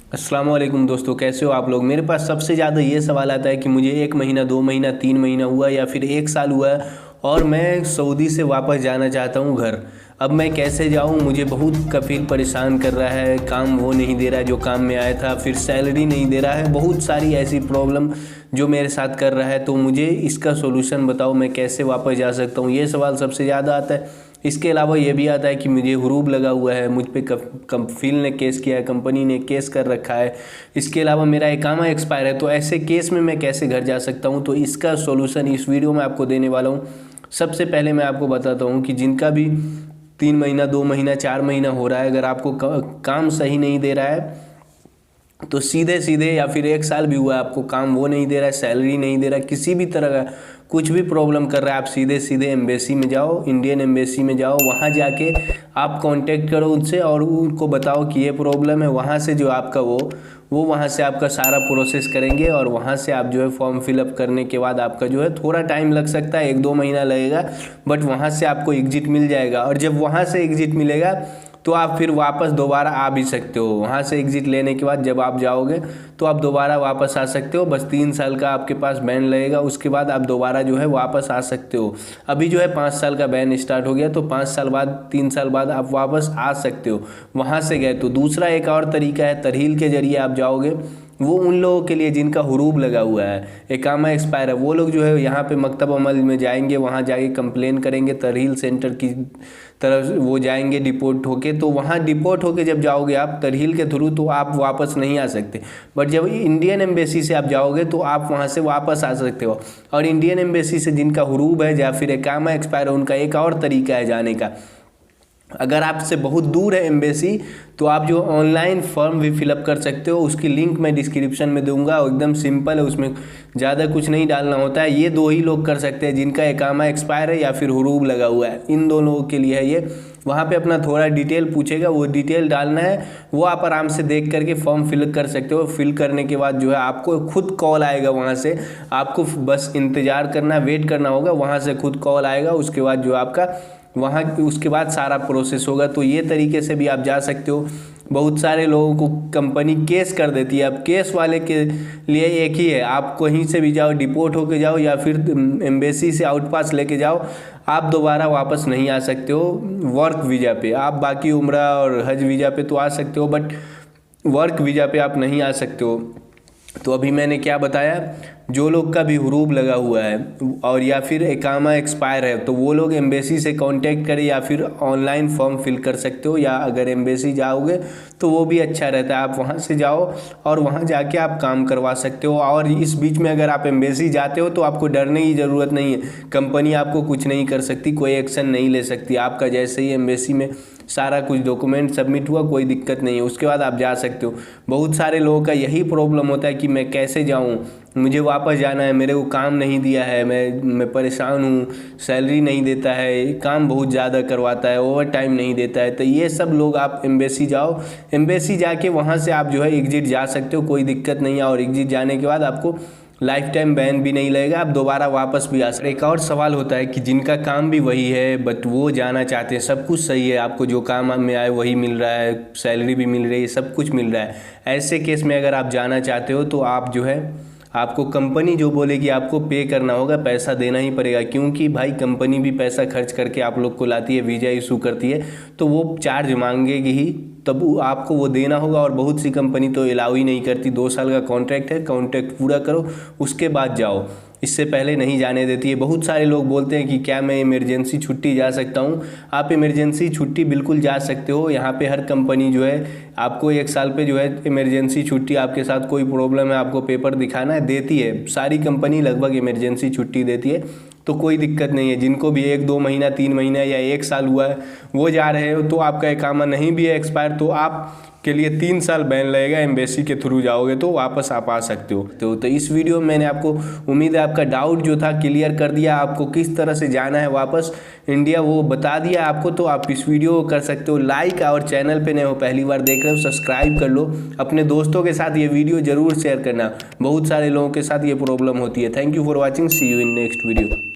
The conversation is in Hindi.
अस्सलाम वालेकुम दोस्तों, कैसे हो आप लोग। मेरे पास सबसे ज़्यादा ये सवाल आता है कि मुझे 1 महीना 2 महीना 3 महीना हुआ या फिर 1 साल हुआ है और मैं सऊदी से वापस जाना चाहता हूँ घर। अब मैं कैसे जाऊँ, मुझे बहुत कफ़ील परेशान कर रहा है। काम वो नहीं दे रहा है जो काम में आया था, फिर सैलरी नहीं दे रहा है, बहुत सारी ऐसी प्रॉब्लम जो मेरे साथ कर रहा है। तो मुझे इसका सोल्यूशन बताओ, मैं कैसे वापस जा सकता हूँ। ये सवाल सबसे ज़्यादा आता है। इसके अलावा ये भी आता है कि मुझे हुरूब लगा हुआ है, मुझ पे कफील ने केस किया है, कंपनी ने केस कर रखा है। इसके अलावा मेरा इकामा एक्सपायर है, तो ऐसे केस में मैं कैसे घर जा सकता हूँ। तो इसका सॉल्यूशन इस वीडियो में आपको देने वाला हूँ। सबसे पहले मैं आपको बताता हूँ कि जिनका भी 3 महीना 2 महीना 4 महीना हो रहा है, अगर आपको काम सही नहीं दे रहा है तो सीधे सीधे, या फिर 1 साल भी हुआ है आपको काम वो नहीं दे रहा है, सैलरी नहीं दे रहा है, किसी भी तरह का कुछ भी प्रॉब्लम कर रहा है, आप सीधे सीधे एम्बेसी में जाओ, इंडियन एम्बेसी में जाओ। वहाँ जाके आप कांटेक्ट करो उनसे और उनको बताओ कि ये प्रॉब्लम है। वहाँ से जो आपका वो वहाँ से आपका सारा प्रोसेस करेंगे और वहाँ से आप जो है फॉर्म फिलअप करने के बाद आपका जो है थोड़ा टाइम लग सकता है, 1-2 महीना लगेगा, बट वहाँ से आपको एग्जिट मिल जाएगा। और जब वहाँ से एग्जिट मिलेगा तो आप फिर वापस दोबारा आ भी सकते हो। वहाँ से एग्ज़िट लेने के बाद जब आप जाओगे तो आप दोबारा वापस आ सकते हो। बस 3 साल का आपके पास बैन लगेगा, उसके बाद आप दोबारा जो है वापस आ सकते हो। अभी जो है 5 साल का बैन स्टार्ट हो गया, तो 5 साल बाद 3 साल बाद आप वापस आ सकते हो वहाँ से गए तो। दूसरा एक और तरीका है, तरहील के ज़रिए आप जाओगे। वो उन लोगों के लिए जिनका हुरूब लगा हुआ है, इकामा एक्सपायर है, वो लोग जो है यहाँ पे मकतब अमल में जाएंगे, वहाँ जाके कंप्लेन करेंगे, तरहील सेंटर की तरफ वो जाएंगे डिपोर्ट होके। तो वहाँ डिपोर्ट होके जब जाओगे आप तरहील के थ्रू, तो आप वापस नहीं आ सकते। बट जब इंडियन एम्बेसी से आप जाओगे तो आप वहाँ से वापस आ सकते हो। और इंडियन एम्बेसी से जिनका हुरूब है या फिर इकामा एक्सपायर है, उनका एक और तरीका है जाने का। अगर आपसे बहुत दूर है एम्बेसी तो आप जो ऑनलाइन फॉर्म भी फिलअप कर सकते हो, उसकी लिंक मैं डिस्क्रिप्शन में दूंगा। एकदम सिंपल है, उसमें ज़्यादा कुछ नहीं डालना होता है। ये दो ही लोग कर सकते हैं जिनका इकामा एक्सपायर है या फिर हुरूब लगा हुआ है, इन दोनों लोगों के लिए है ये। वहाँ पे अपना थोड़ा डिटेल पूछेगा, वो डिटेल डालना है, वो आप आराम से देख करके फॉर्म फिल कर सकते हो। फिल करने के बाद जो है आपको खुद कॉल आएगा वहाँ से, आपको बस इंतज़ार करना, वेट करना होगा, वहाँ से खुद कॉल आएगा। उसके बाद जो आपका वहाँ उसके बाद सारा प्रोसेस होगा। तो ये तरीके से भी आप जा सकते हो। बहुत सारे लोगों को कंपनी केस कर देती है। अब केस वाले के लिए एक ही है, आप कहीं से भी जाओ, डिपोर्ट होके जाओ या फिर एम्बेसी से आउट पास लेके जाओ, आप दोबारा वापस नहीं आ सकते हो। वर्क वीज़ा पे आप बाकी उम्रा और हज वीज़ा पे तो आ सकते हो, बट वर्क वीज़ा पे आप नहीं आ सकते हो। तो अभी मैंने क्या बताया, जो लोग का भी हुरूब लगा हुआ है और या फिर इकामा एक्सपायर है, तो वो लोग एम्बेसी से कांटेक्ट करें या फिर ऑनलाइन फॉर्म फिल कर सकते हो। या अगर एम्बेसी जाओगे तो वो भी अच्छा रहता है, आप वहाँ से जाओ और वहाँ जाके आप काम करवा सकते हो। और इस बीच में अगर आप एम्बेसी जाते हो तो आपको डरने की ज़रूरत नहीं है, कंपनी आपको कुछ नहीं कर सकती, कोई एक्शन नहीं ले सकती। आपका जैसे ही एम्बेसी में सारा कुछ डॉक्यूमेंट सबमिट हुआ, कोई दिक्कत नहीं है, उसके बाद आप जा सकते हो। बहुत सारे लोगों का यही प्रॉब्लम होता है कि मैं कैसे जाऊं, मुझे वापस जाना है, मेरे को काम नहीं दिया है, मैं परेशान हूँ, सैलरी नहीं देता है, काम बहुत ज़्यादा करवाता है, ओवर टाइम नहीं देता है। तो ये सब लोग आप एम्बेसी जाओ, एम्बेसी जाके वहाँ से आप जो है एग्जिट जा सकते हो, कोई दिक्कत नहीं है। और एग्जिट जाने के बाद आपको लाइफ टाइम बैन भी नहीं लगेगा, आप दोबारा वापस भी आ सकते। एक और सवाल होता है कि जिनका काम भी वही है बट वो जाना चाहते हैं, सब कुछ सही है, आपको जो काम में आए वही मिल रहा है, सैलरी भी मिल रही है, सब कुछ मिल रहा है। ऐसे केस में अगर आप जाना चाहते हो तो आप जो है, आपको कंपनी जो बोलेगी आपको पे करना होगा, पैसा देना ही पड़ेगा। क्योंकि भाई कंपनी भी पैसा खर्च करके आप लोग को लाती है, वीज़ा इशू करती है, तो वो चार्ज मांगेगी ही, तब आपको वो देना होगा। और बहुत सी कंपनी तो अलाउ ही नहीं करती, 2 साल का कॉन्ट्रैक्ट है, कॉन्ट्रैक्ट पूरा करो उसके बाद जाओ, इससे पहले नहीं जाने देती है। बहुत सारे लोग बोलते हैं कि क्या मैं इमरजेंसी छुट्टी जा सकता हूं। आप इमरजेंसी छुट्टी बिल्कुल जा सकते हो। यहाँ पे हर कंपनी जो है आपको 1 साल पे जो है इमरजेंसी छुट्टी, आपके साथ कोई प्रॉब्लम है, आपको पेपर दिखाना है, देती है। सारी कंपनी लगभग इमरजेंसी छुट्टी देती है, तो कोई दिक्कत नहीं है। जिनको भी 1-2 महीना 3 महीना या 1 साल हुआ है वो जा रहे हो, तो आपका इकामा नहीं भी है एक्सपायर, तो आप के लिए 3 साल बैन लगेगा। एम्बेसी के थ्रू जाओगे तो वापस आप आ सकते हो। तो इस वीडियो में मैंने आपको, उम्मीद है आपका डाउट जो था क्लियर कर दिया, आपको किस तरह से जाना है वापस इंडिया वो बता दिया आपको। तो आप इस वीडियो को कर सकते हो लाइक, और चैनल पे नए हो, पहली बार देख रहे हो, सब्सक्राइब कर लो। अपने दोस्तों के साथ ये वीडियो ज़रूर शेयर करना, बहुत सारे लोगों के साथ ये प्रॉब्लम होती है। Thank you for watching, see you in next video.